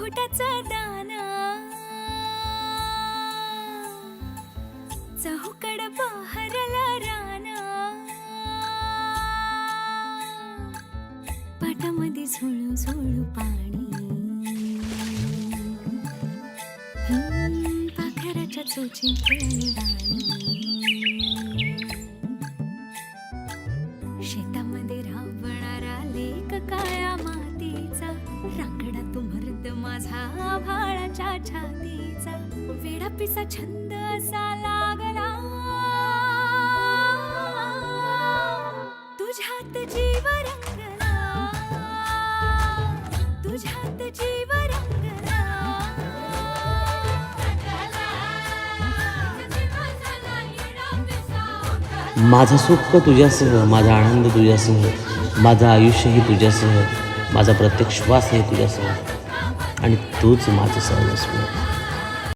घोटाचा दाना चहूकड बहरला राना पाटामध्ये झुळू झुळू पाणी पाखराच्या चोची वाणी शेतामध्ये राबणारा लेक काळ्या मातीचा रांगडा तो मर्द माझा भाळाच्या छातीचा वेडा पिसा छंद असा लागला तुझ्यात जीव रंगला तुझ्यात जीव रंगला माझं सुख तुझ्यासह, माझा आनंद तुझ्यासह, माझं आयुष्यही तुझ्यासह, माझा प्रत्येक श्वास आहे तुझ्यासह आणि तूच माझं सर्वस्व.